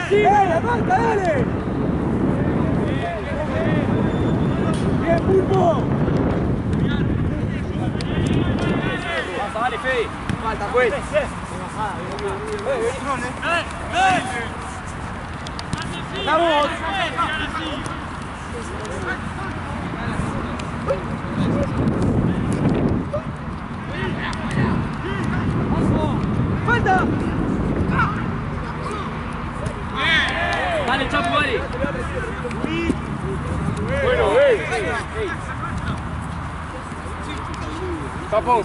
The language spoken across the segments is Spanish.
¡Levanta, dale! ¡Bien, Pulpo! Dale, Fede. Falta, pues. ¡Vamos! ¡Falta! Dale, Chapu, dale. Bueno, Chapu.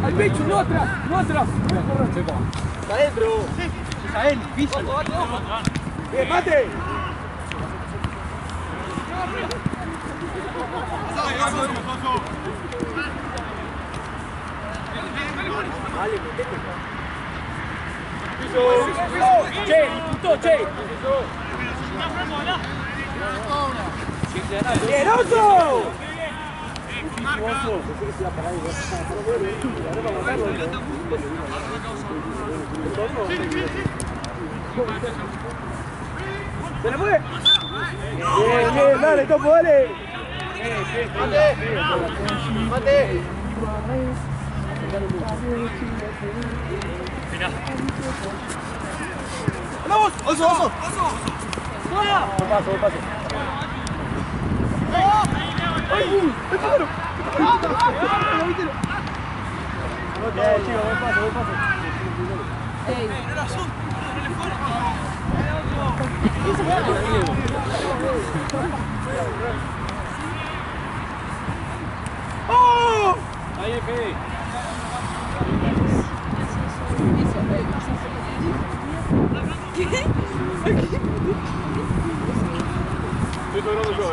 Al pecho, no atrás, no atrás. Está adentro. Es a él, difícil. Bien, mate. Vale, metete. Che, disputó, che. ¡Bien, Oso! ¡Se le fue! Bien, bien, dale, Topo, dale. ¡Mate! ¡Vamos! ¡Oso, oso! ¡Voy paso, voy paso! ¡Ay! ¡Déjalo! Bien, chico, voy paso, voy paso. ¡Ey! ¡No era azul! ¡No le fuera! ¡Oh! Ahí es Fede. ¿Qué? Estoy logrando yo,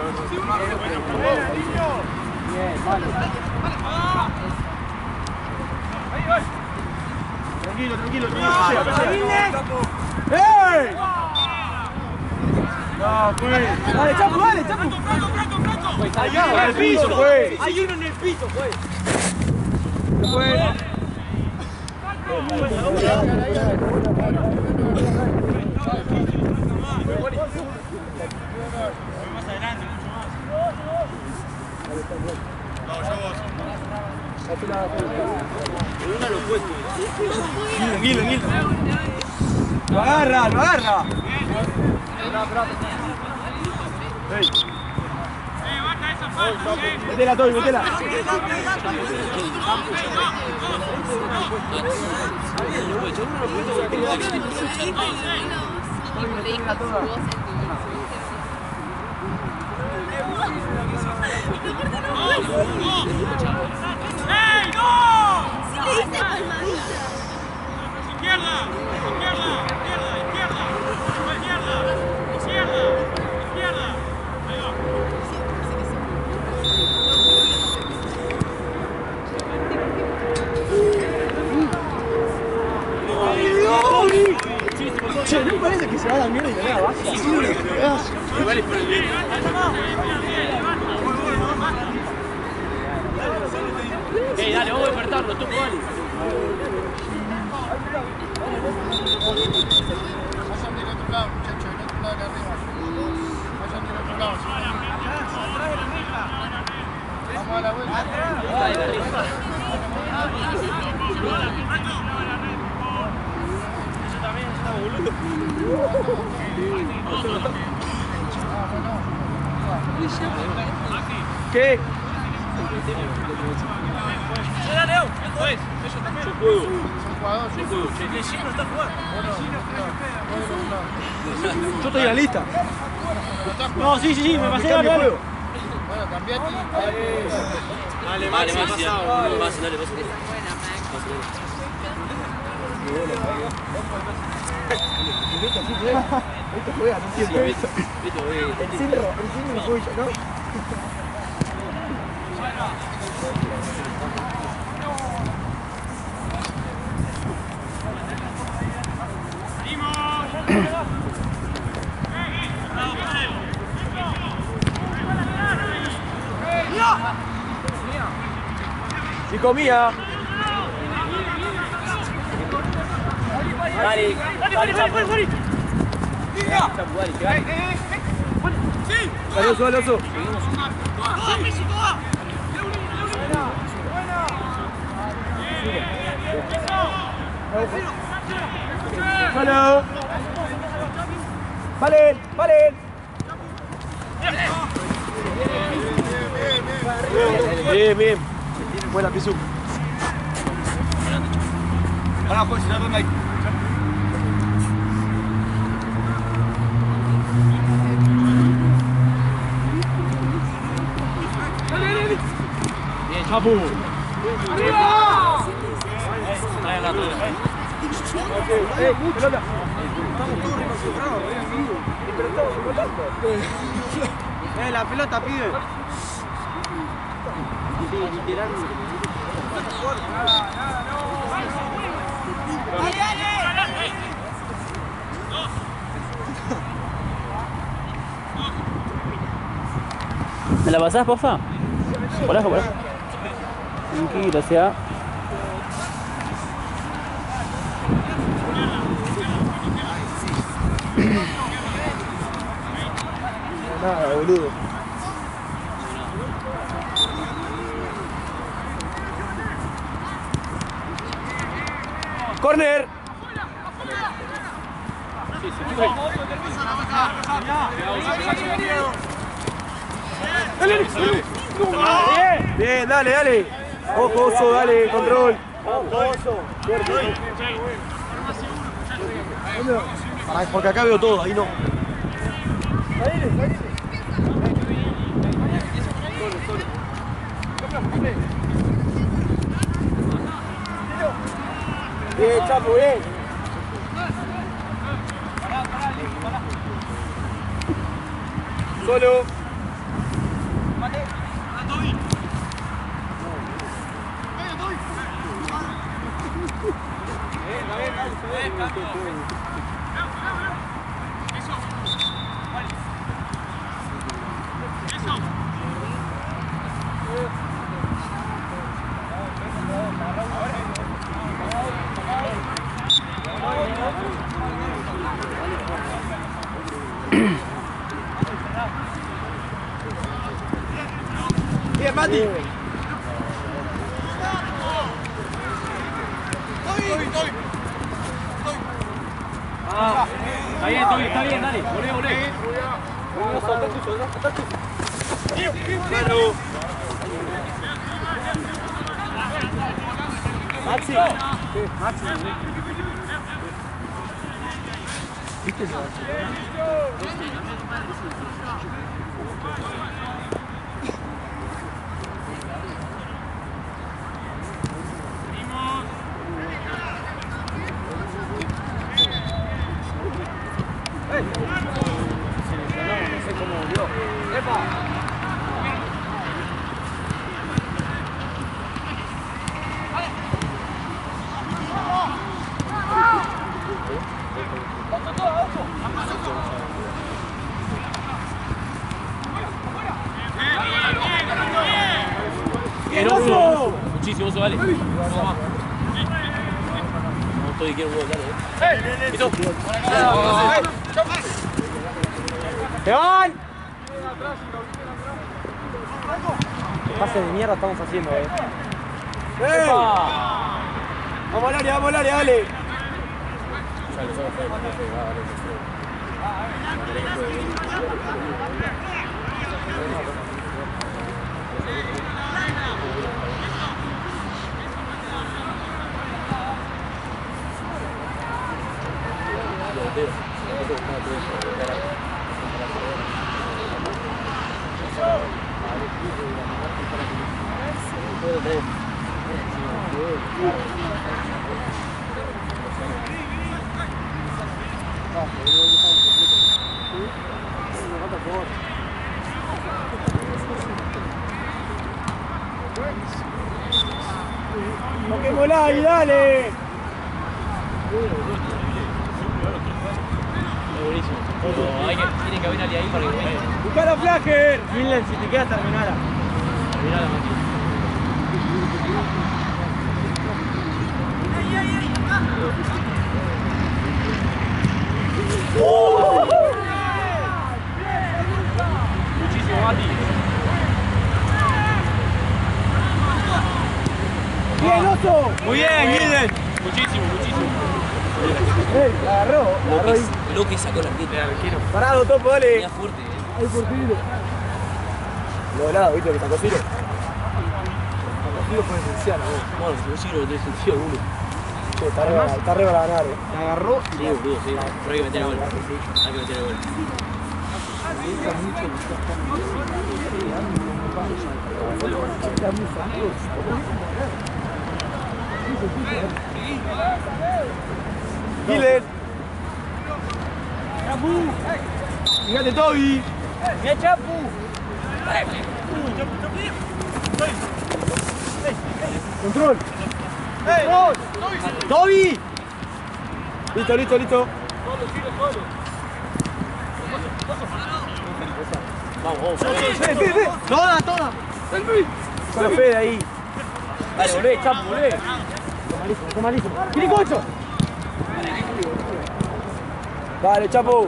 Bien, vale. Tranquilo, tranquilo, tranquilo. ¡Ey! No, pues. Dale, Chapu, dale, Chapu. Hay uno en el piso, pues. Hay uno en el piso, pues. Pues. Más adelante, mucho más. No, yo vos. Tranquilo, tranquilo. Lo agarra, lo agarra. Hey. Metela, Toby, metela. ¡Ey, no! ¡Sí le hice palmadita! ¡Izquierda! ¡Izquierda! ¡Izquierda! ¡Izquierda! ¡Izquierda! ¡Izquierda! ¡Izquierda! Ahí va. Che, ¿no parece que se va a la mierda y le da abajo? Sí, igual es por el bien. Dale, vamos a despertarlo, tú, dale. Vayan del otro lado, muchachos, del otro lado de arriba. Vayan del otro lado. Atrás de la reja. Vamos a la vuelta. Atrás de la reja. Eso también está boludo. ¿Qué? ¡Será Leo! ¿Eso es? Eso también. Yo puedo. Son jugadores. Yo puedo. El Gino está jugando. Yo estoy en la lista. No, sí, me pasé, dale. Bueno, cambiate. Dale, Maxi, dale, dale. Esto juega, no entiendo. El Cinro es tuyo, ¿no? ¡Vamos! Chico mía. Dale, dale. Alonso, Alonso. Solo. Vale, vale. Bien, bien. Buena, Pisu. Ahora pues, si no, ¿dónde hay? Bien, Chapu. ¡Arriba! Pelota. La pelota, pibe. ¿Me la pasás, porfa? Por abajo, por abajo. Tranquilo, sea. Nada, boludo. Corner. Bien, dale, dale. Ojo, oso, dale, control. Oso. Porque acá veo todo, ahí no. Bien, Chapo, bien. Solo. Bien, Mati. Está bien, dale. Volé, volé. Maxi. Maxi. ¿Viste eso? No sé cómo volvió. ¡Epa! ¡Bien, oso! Muchísimo, oso, dale. No, estoy, quiero un gol, dale. ¿Listo? ¡Se van! Pase de mierda estamos haciendo, Vamos al área, dale. Toquémosla ahí, dale. Buenísimo. Tiene que haber alguien ahí para que juegue. Buscala, Flager. Finland, si te queda, terminala. Mirá la máquina. Muchísimo, Mati. ¡Bien, oso! Muy bien, Gilden. Muchísimo, muchísimo. La agarró ahí. Lo que sacó la arquero. Parado, topo, dale. Tenía fuerte, Ahí por tiro. Lo de lado, viste, que sacó Ciro. Sacó Ciro fue esencial, Bueno, si no tiene sentido alguno. Che, está re para ganar, La agarró. Sí, boludo, sí. Pero hay que meter el gol. Hay que meter el gol. Giles. Fíjate, Toby. ¡Bien, Chapu! Control. Toby. Listo, listo, listo. Vamos. Fede. Toda. Con la Fede ahí. Dale, volvé, Chapu, volvé. Toma listo. ¡Quiricocho! Dale, Chapo.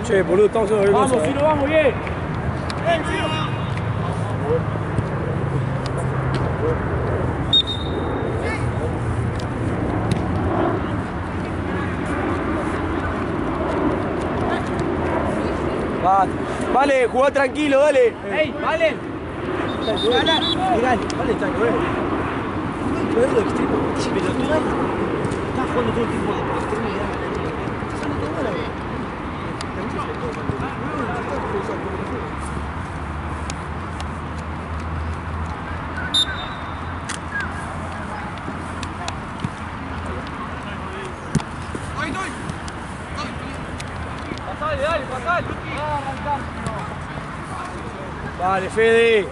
Che, boludo, estamos en el Vamos, Ciro, vamos, bien. Vale, jugá tranquilo, dale. ¡Ey, vale! Vale, Chaco, Pero tú estás jugando todo el tiempo de extremo y Vale, Fede.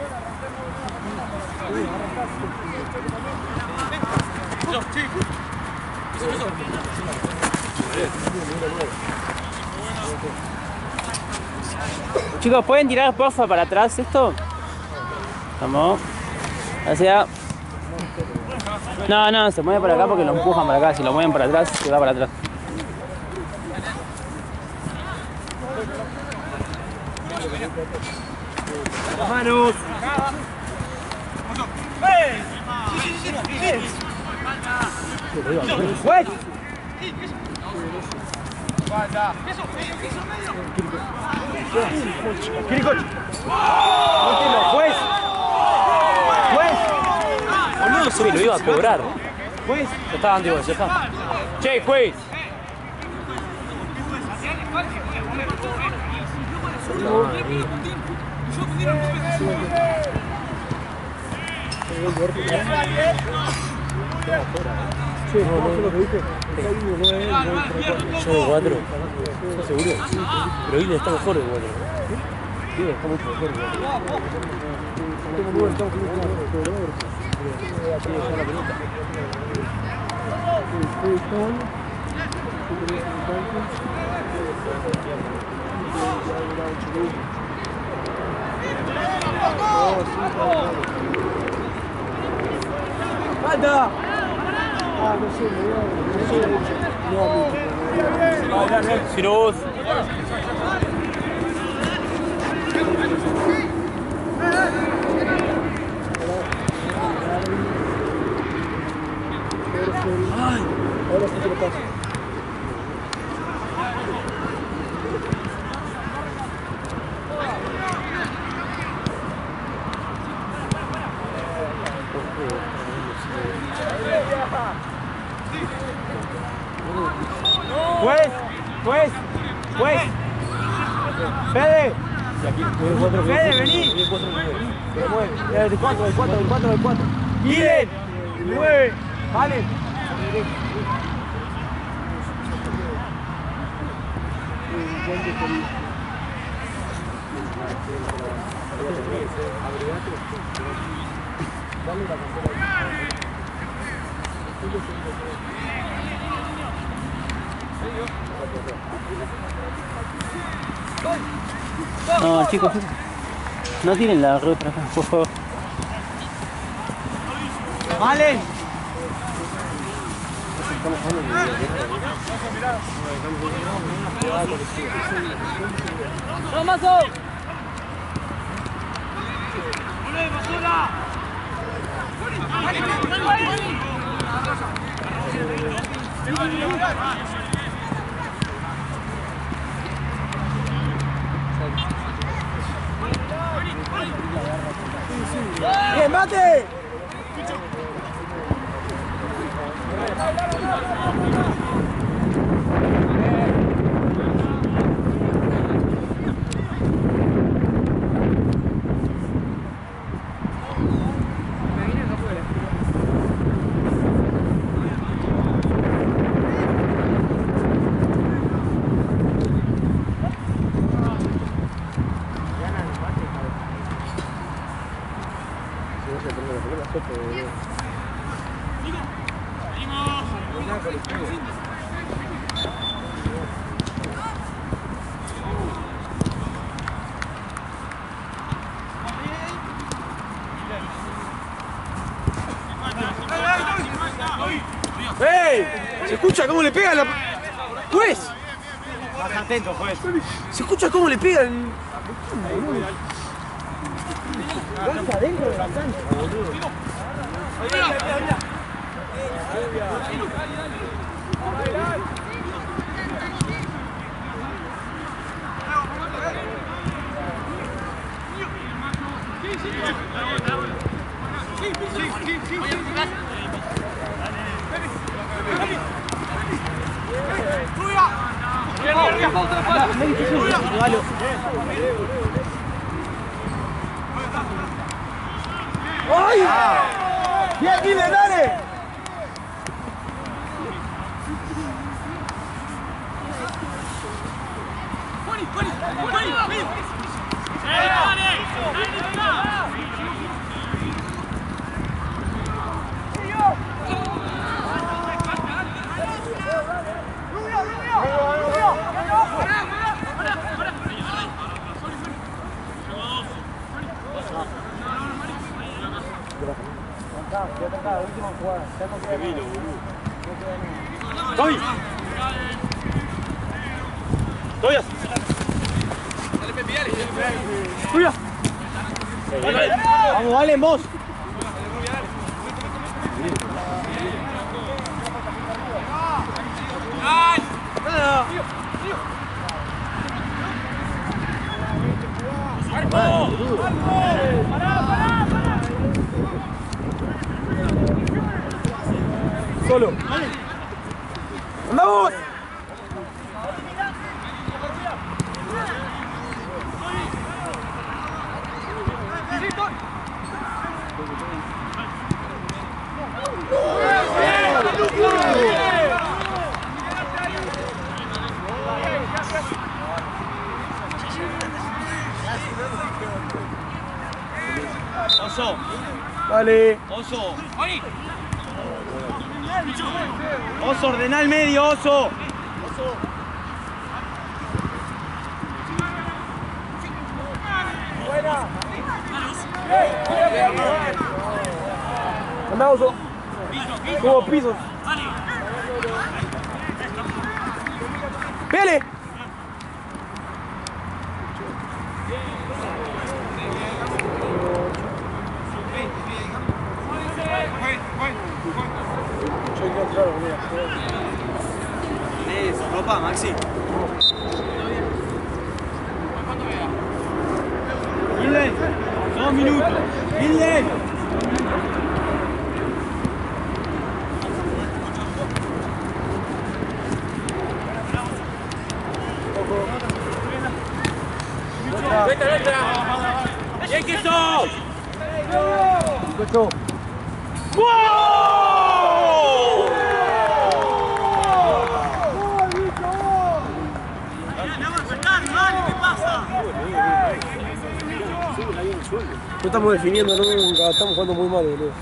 Chicos, ¿pueden tirar porfa para atrás esto? Vamos. Gracias. No, se mueve para acá porque lo empujan para acá. Si lo mueven para atrás, se va para atrás. Las manos. ¡Juez! Quiricocho. ¡Juez! ¡Juez! Boludo, se me lo iba a cobrar. ¡Juez! Ya está, Andy, ya está. Che, juez. Yo de 4. ¿Estás seguro? Pero Ile está mejor de 4. Sí, está mucho mejor de 4. ¡Falta! Ciro. Ahora sí te lo paso. Juez. Fede. Fede, vení. Del 4. Gilen. 9. Vale. No, chicos. No tienen la ruta acá, por favor. Vale. ¡Bien, mate! ¡Ey! ¿Se escucha cómo le pega la... ¡Juez! Más atento, juez. ¿Se escucha cómo le pegan? Está adentro de la cancha, boludo. ¡Ay! ¡Bien, dile, dale! ¡Toy! ¡Toyas! ¡Tuya! Vamos, vale, vos. Solo. ¡Andamos! Oso. Dale. Oso. Oso, ordena el medio, Oso. Andamos. Como pisos. ¡Pele! Eso, ropa, Maxi. Gilden, 2 minutos. Gilden. ¡Bien que sos! No estamos definiendo nunca, estamos jugando muy mal, boludo.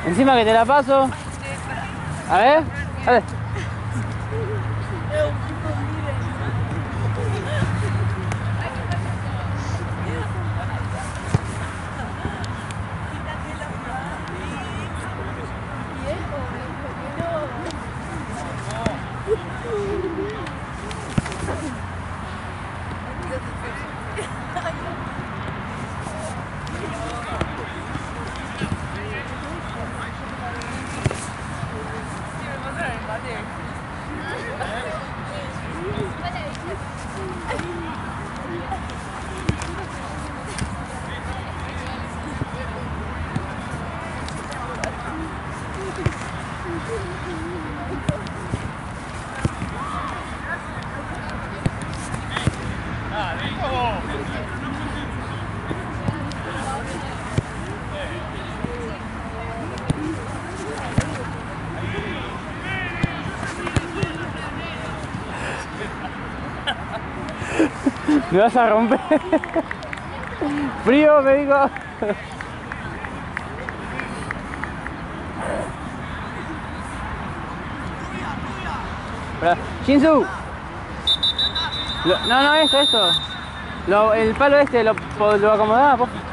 Encima que te la paso. A ver, a ver. Me vas a romper. Frío, me digo. Shinsu. No, esto. El palo este lo acomodaba, por favor.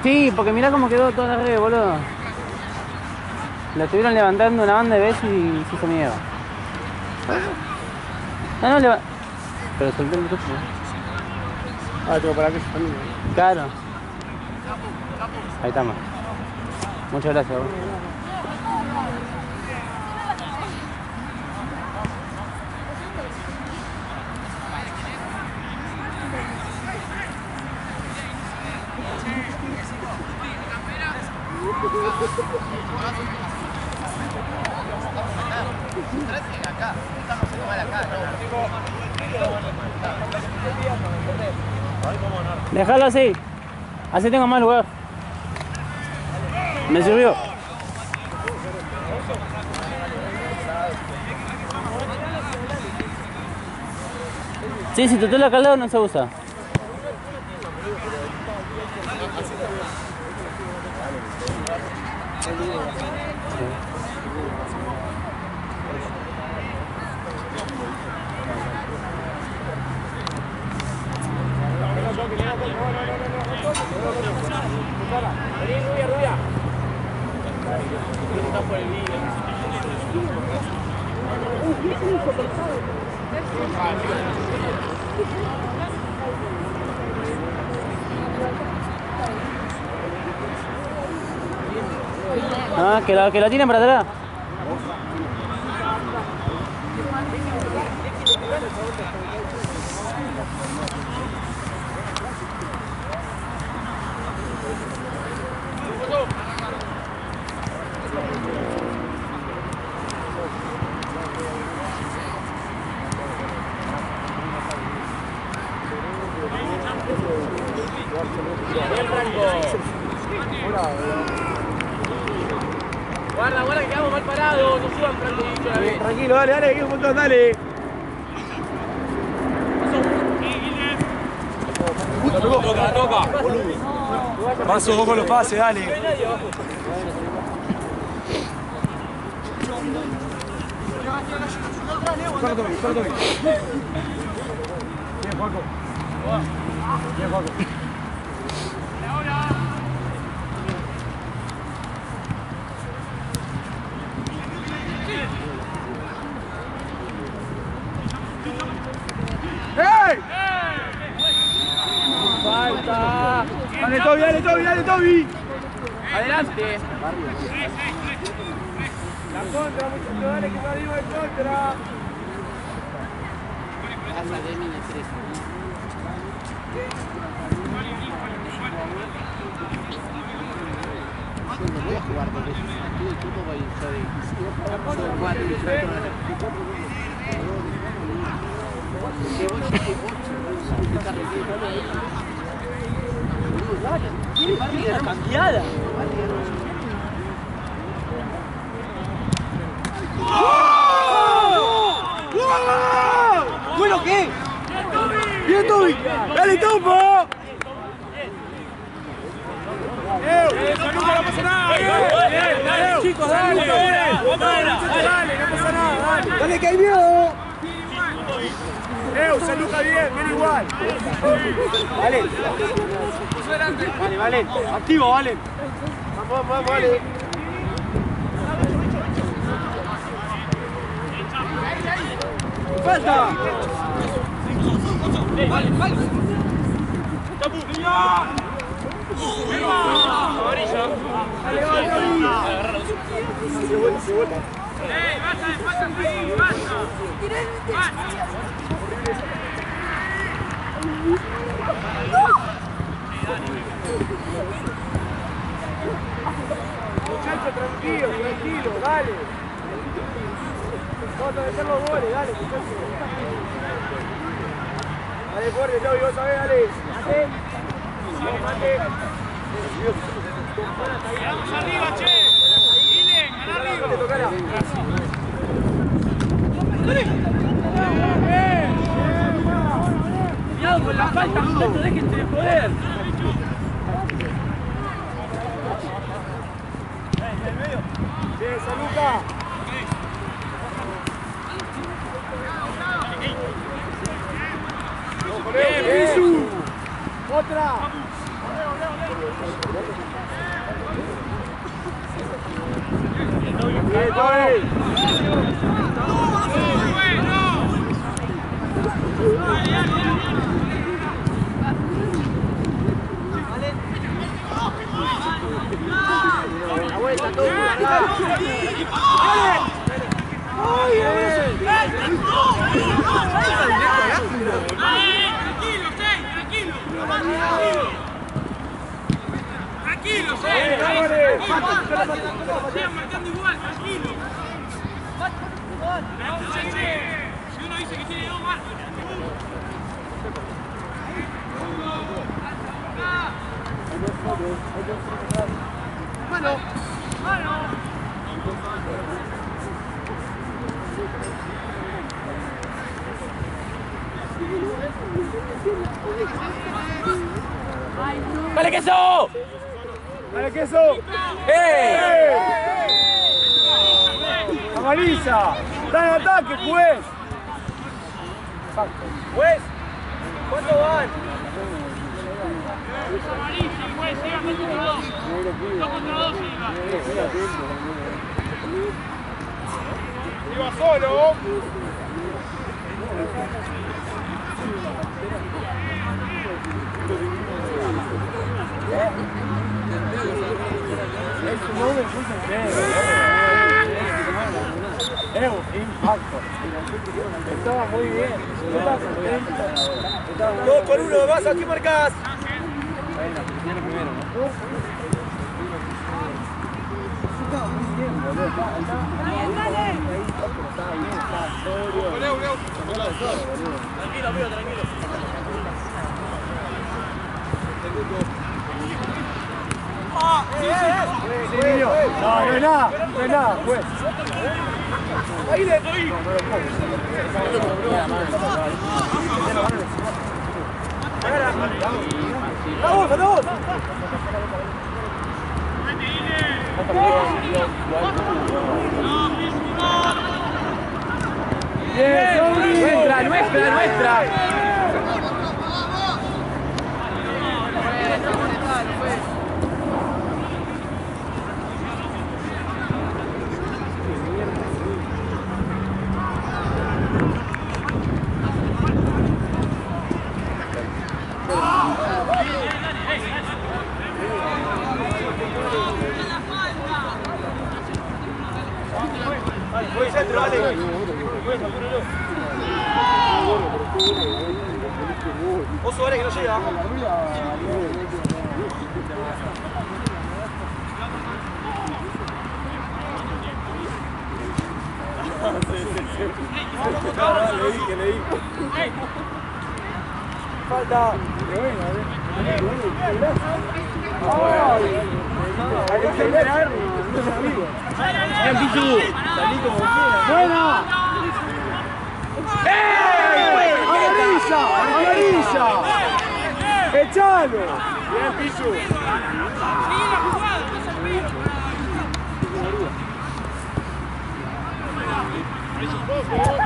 Sí, porque mirá cómo quedó toda la red, boludo. La estuvieron levantando una banda de veces y se hizo miedo. No, pero solté el micrófono. Ah, tengo para que se también. Claro. Ahí estamos. Muchas gracias, bro. Déjalo así. Así tengo más lugar. Me sirvió. Sí, si tutela acá al lado no se usa. Ah, que la tienen para atrás. Guarda, que quedamos mal parados, no suban Franco. Tranquilo, dale, aquí un montón, dale. Toca. Paso vos con los pases, dale. Bien, Juaco. Bien, Juaco. ¡Falta! Dale, Toby, dale, Toby, dale, Toby. Adelante. La contra, muchachos, dale, que va arriba de contra. Voy a jugar porque es un partido de equipo para Cambiada. ¿Bueno qué? ¡Bien, Toby! ¡Dale, Topo! Nunca no pasa nada. Bien, chicos, dale. Vamos ahora. Dale, no pasa nada, dale. Dale, que hay miedo. Se luca bien, viene igual. Vale. Vale, vale. Activo, vale. Vamos, vamos, vale. ¡Falta! Muchachos, tranquilo, tranquilo, dale. Vamos a meter los goles, dale, muchachos. Dale, fuerte, Toby, vos sabés, dale. Vamos arriba, che. Miren, arriba. Cuidado con la falta, muchachos, déjense de joder. Sí, Saluca. Bien. Otra. Bien, Toby. La vuelta, Toby. Tranquilo, sigan marcando igual, tranquilo. Si uno dice que tiene dos marcas. Mano. ¡Dale, queso! ¡Dale, queso! ¡Amaliza! ¡Está en ataque, juez! ¡Juez! ¿Cuánto van? ¡Iba solo! Es un hombre impacto. Estaba muy bien. Dos por uno, vas, aquí marcas. Tranquilo, amigo, tranquilo. Sí, niño. No, no es nada, no es nada, juez. Ahí le doy. ¡Vamos, vamos! Nuestra, nuestra, nuestra. Vos subale que no llega. Le dije. Falta. Hay que acelerar. Bien, Pichu. ¡Buena! ¡Amarilla! ¡Amarilla! ¡Echalo! Bien, Pichu.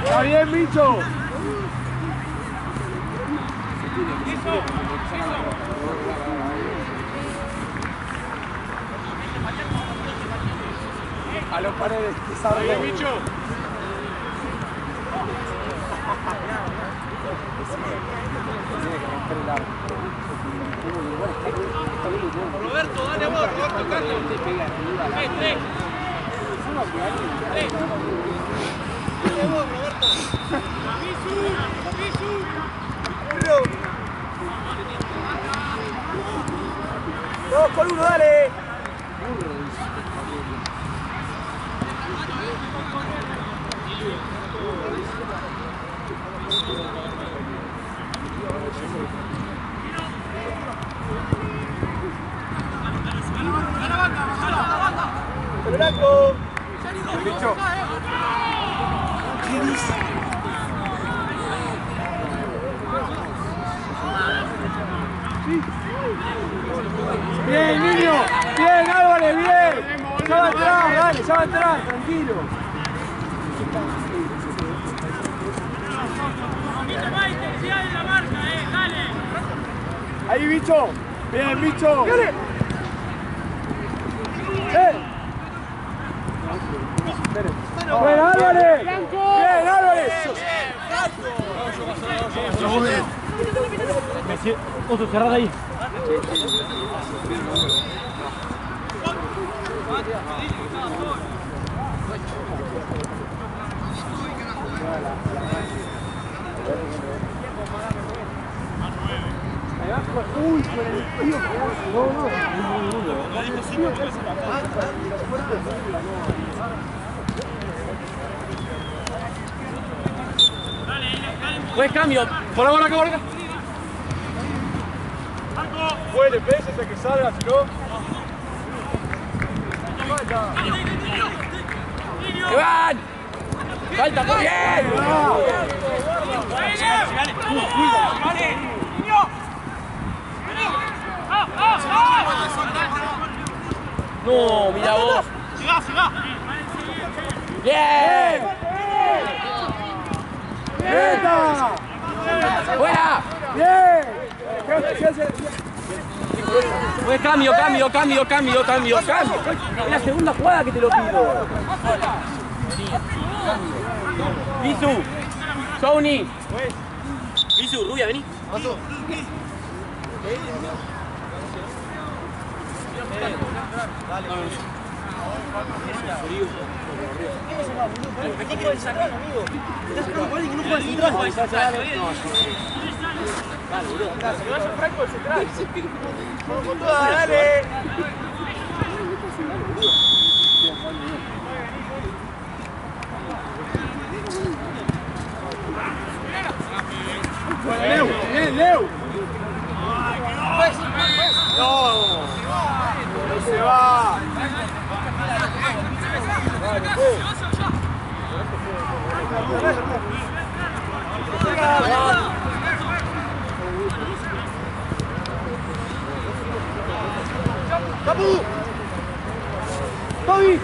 Está bien, Micho. A los paredes, desarrollo. Micho. Roberto, dale vos, Roberto, canta. Tres. Dale vos, Roberto. Pisu. Dos por uno, dale. Blanco. Bicho. Bien, niño. Bien, Álvarez, bien. Ya va atrás, dale, ya va atrás, tranquilo. Ahí, bicho. Bien, bicho. ¡Viene! ¡Bien, Álvarez! ¡Bien, Álvarez! Otro cerrado ahí. Uy, con el tío. No. Buen cambio. Por acá. Puede, pese hasta que salga, si no. ¡Iván! ¡Falta muy bien! No, mira vos. Siga. ¡Bien! ¡Esta! ¡Buena! ¡Bien! Buen cambio. Es la segunda jugada que te lo pido. Pisu. Sony. Pisu, Rubia, vení. Aquí puedes sacar, amigo. Estás sacando por ahí que no puedes entrar. Dale, boludo. Que vaya Franco al central. Vamos con toda, dale. Bueno, Leo. Bien, Leo. No. No se va. ¡Capu! ¡Toby!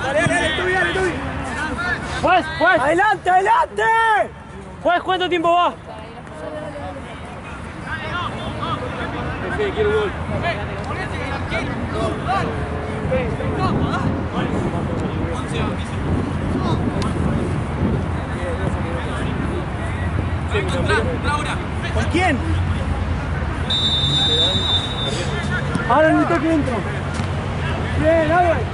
Dale, Toby. ¡Juez! ¡Adelante! Juez, ¿cuánto tiempo va? Quiero un gol. ¿Con quién? Ahora necesito que entro. Bien, Álvarez.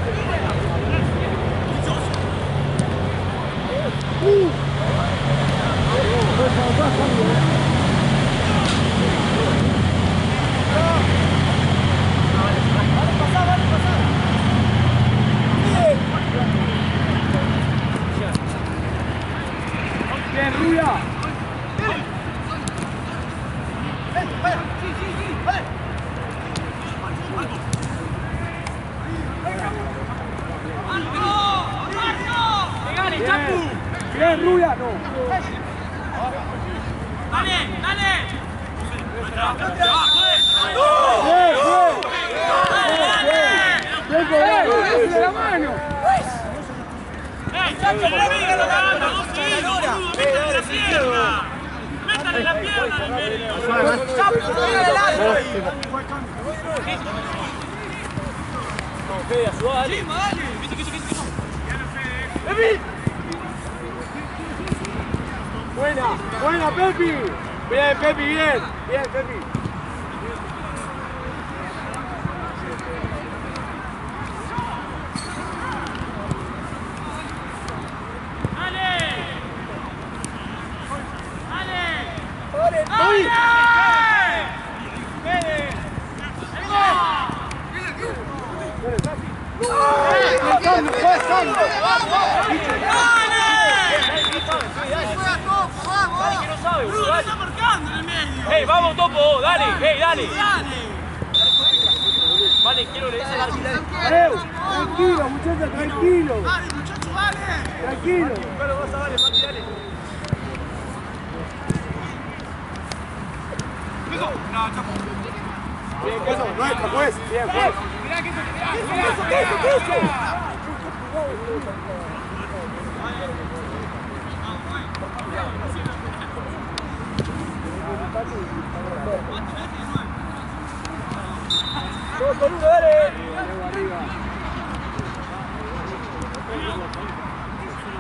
tuya. Bien, Rubia, no. Dale, dale. Bien, bien, la mano. ¡Métale la pierna al medio! Buena, buena, Pepi. Bien, Pepi, bien. Bien, Pepi. ¡Ey, vamos, Topo! ¡Dale! ¡Ey, dale! Vale, quiero leer ese árbitro. Tranquilo, muchachos, tranquilo. Dale, muchacho, dale. Tranquilo. Pero vas a darle, Mati, dale. Bien, eso, nuestro, pues. Bien, pues. ¿Qué eso? ¡Todos con uno, dale!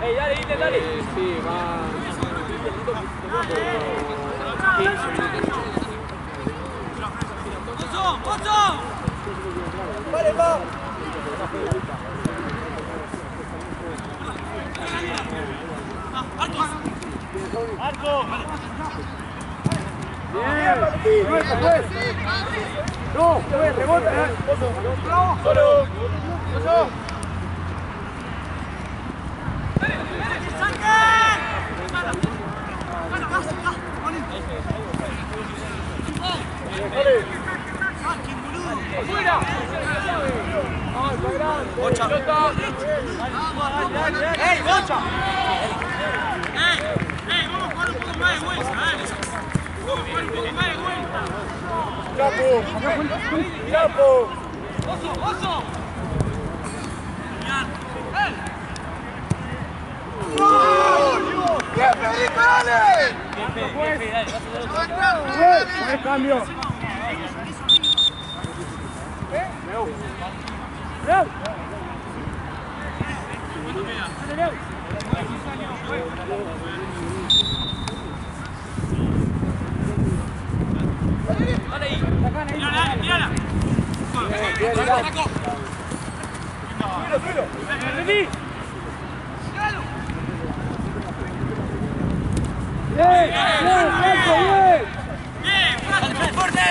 ¡Ey, dale, Inter, dale! Sí, va. ¡Vale, va! ¡Arco! Bien, nuestro, pues. No, rebota. ¡Solo! ¡Afuera! ¡Bocha! ¡Ey, Bocha! ¡Ey, vamos a jugar un poco más de vuelta! Vamos a jugar un poco más de vuelta! ¡Chapo! ¡Oso, oso! ¡Bien, Federico, dale! Buen cambio. ¡Dale ahí! ¡Mírala, mírala! ¡Bien! ¡Fuerte!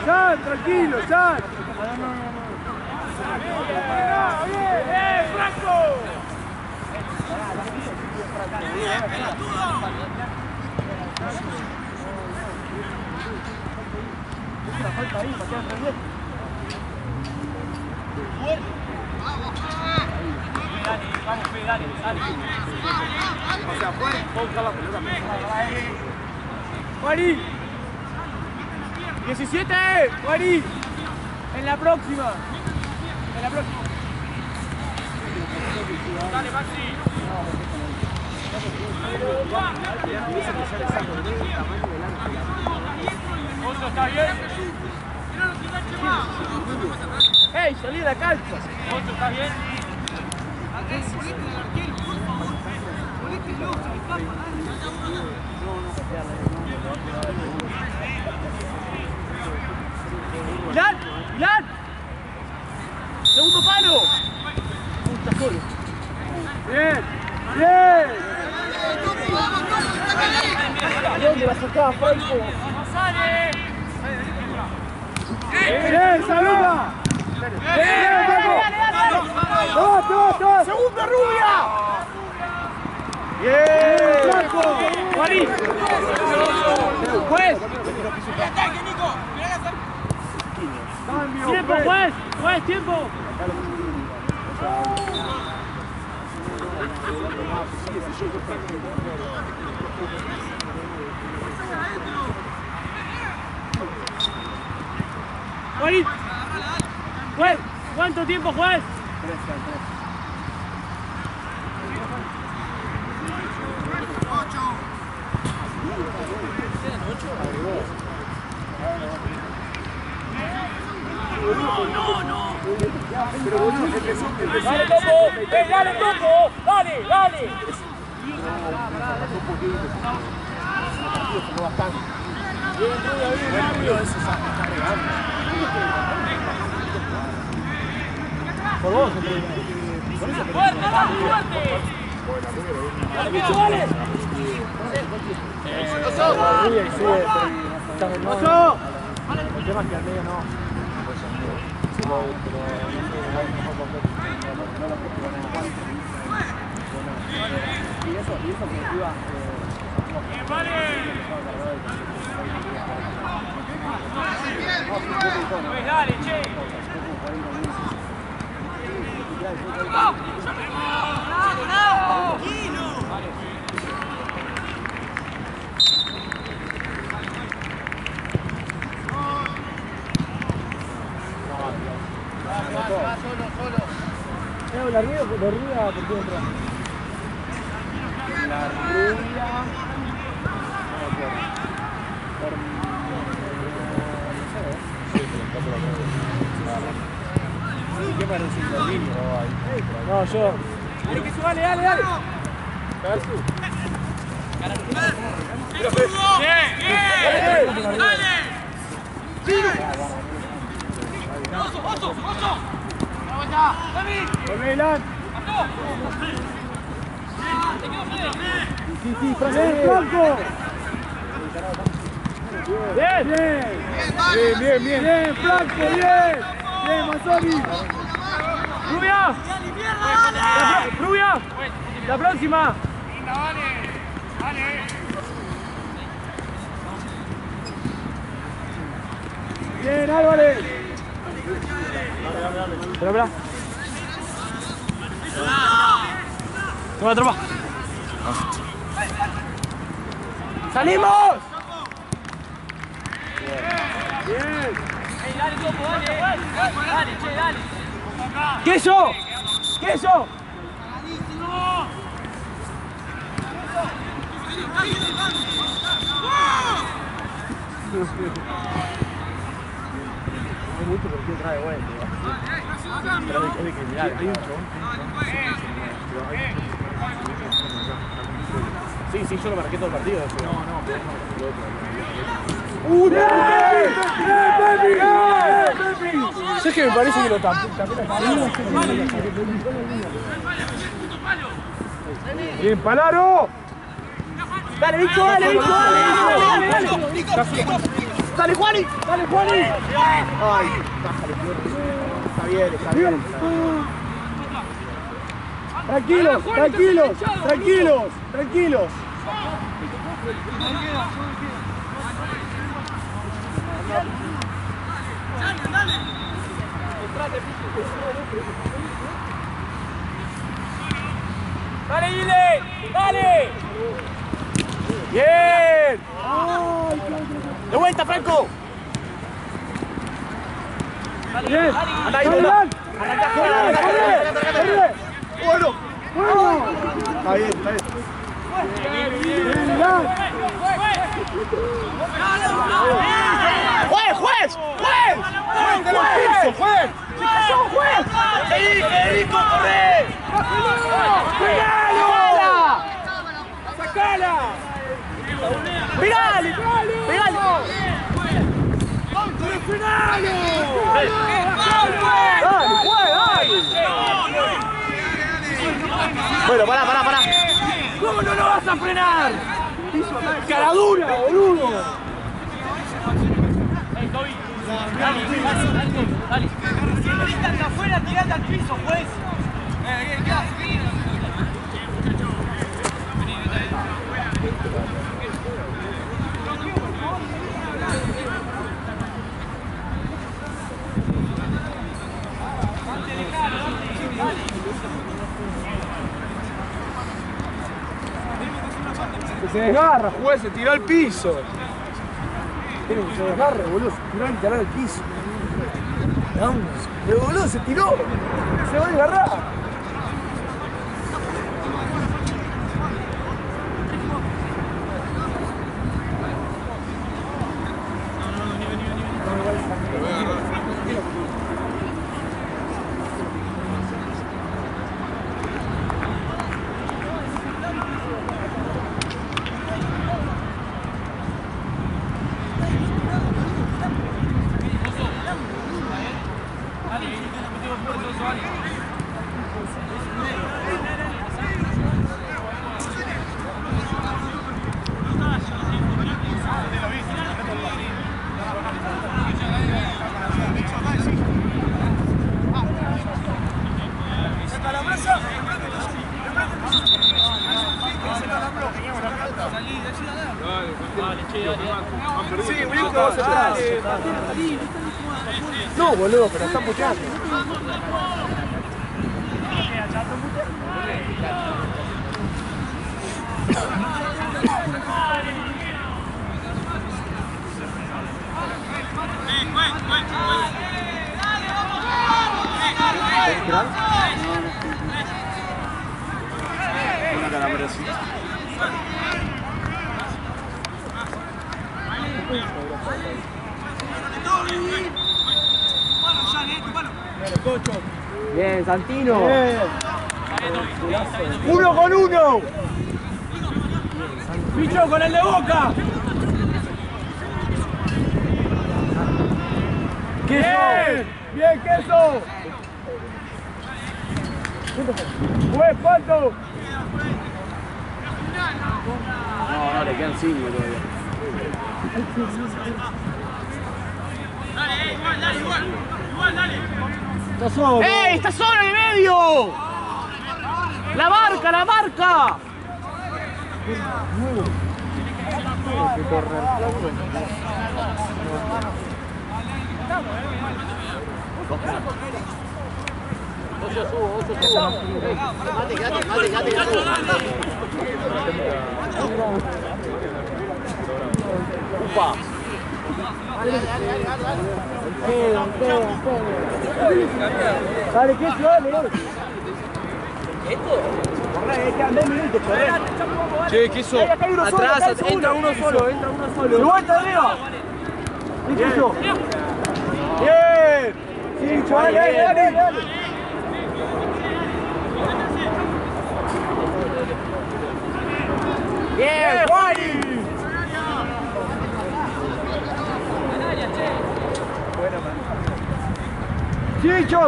San, tranquilo, San. ¡Bien, Franco! Vamos, O sea, puede buscar la pelota. Juaní. 17, Juaní. En la próxima. En la próxima. Dale, Maxi. Oso, ¿está bien? ¡Ey, salí de la cancha! Oso, ¿está bien? ¡Milán! ¡Milán! ¡Segundo palo! Está solo. ¡Bien! ¡Bien! ¿Dónde la sacaba, Falco? ¡No sale! ¡Bien, Saloma! ¡Bien, Paco! ¡Dos! ¡Segunda rubia! ¡Bien! ¡Blanco! ¡Juaní! ¡Juez! ¡Tiempo, juez! ¡Juez, tiempo! ¡Juaní! ¡Juez! ¿Cuánto tiempo, juez? 3. ¡Dale, Topo! ¡Dale, Topo! ¡Dale! Por vos, ¡Fuerte, dale, fuerte! ¡Dale, Micho, dale! ¡Oso! El tema es que al medio no. Y eso que iba. ¡Bien, vale! Pues dale, che. Solo. La rubia, ¿por qué entra? La rubia... ¿Qué parece el línea? No, yo. Dale, que dale. ¡Bien! ¡Dale! ¡Oso! Volvé, Ilan. Sí, Franco. Bien, Franco, bien, Mazzoni. Rubia, la próxima. Bien, Álvarez. Espera. Toma, tropa. ¡Salimos! Bien. Dale, Topo, dale, che, dale. ¡Queso! Hay mucho por qué trae vuelta. Pero hay que mirar, hay un chabón. Sí, yo lo marqué todo el partido. ¿Sabes que me parece que lo tapé? Bien, Palaro. Dale, Vico, dale. Dale, Juani. Ay, bájale, está bien. Tranquilos. ¡Dale, Guile! ¡Dale! ¡Bien! ¡De vuelta, Franco! ¡Bien! ¡Anda ahí, bola! ¡Arranca, corre! ¡Bueno! Está bien, está bien. ¡Juez! ¡Juez! ¡Juez! ¡Juez! ¡Juez! ¡Federico, corre! ¡Pegalo! ¡Sacala! ¡Pegale! ¡Pegale! ¡Frenalo! ¡Dale, juez! Bueno, pará. ¿Cómo no lo vas a frenar? ¡Caradura, boludo! Dale. Si me gritan de afuera, tirate al piso, pues. Se desgarra, juez, se tiró al piso. Tiene que se desgarre, boludo, se tiró literal al piso. Vamos, pero boludo, se tiró. Se va a desgarrar. Sí, brinco vos atrás. No, boludo, pero está puteando. Una calambre así. Bien, Santino. Bien. 1 con 1. Picho con el de Boca. Bien. Bien, queso. Juez, ¿cuánto? No, le quedan 5 todavía. Dale, igual, dale. Está solo. ¡Ey! ¡Está solo en el medio! ¡La marca! Dale, ¿qué es? Dale. ¿Esto? Corre, que ande minutos, corre. Che, ¿qué hizo? Atrás, entra uno solo. ¡De vuelta arriba! ¿Qué hizo? ¡Bien! Sí, chaval, dale. ¡Bien, Juani! ¡Chicho!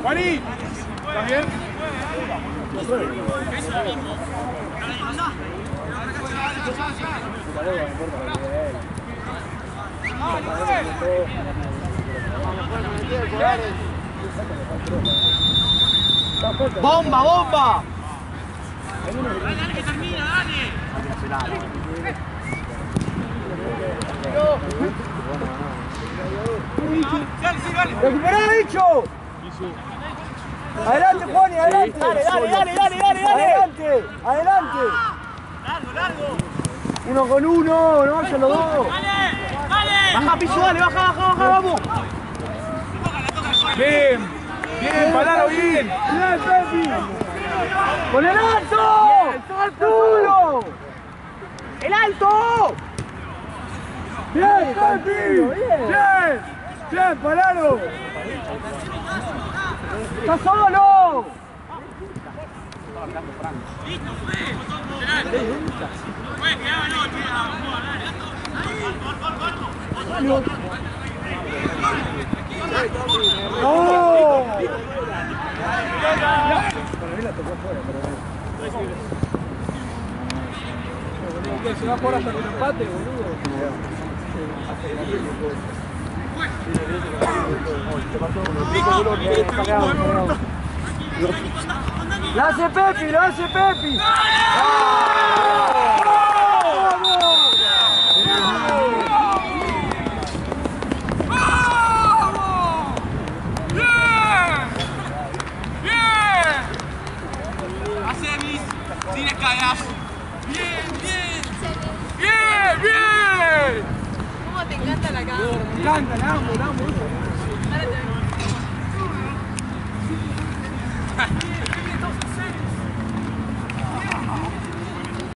¡Juaní! ¿Estás bien? ¡Bomba! Dale, que termina, dale. ¡Recuperá, bicho! Adelante, Juani, adelante. Dale. Adelante, adelante. Largo. 1 con 1, no vayan los dos. Dale. Baja, Piso, dale, baja, vamos. Bien, Palaro, bien. Bien, Pepi. ¡Con el alto! ¡Duro! ¡El alto! ¡Bien, Pepi! ¡Bien, Palaro! ¡Está solo! ¡No! Se va a jugar hasta con empate, boludo. ¡Lo hace Pepi! Sin escalas. Bien. ¿Cómo te encanta la cara? Me encanta, la amo. Dale, te vengo.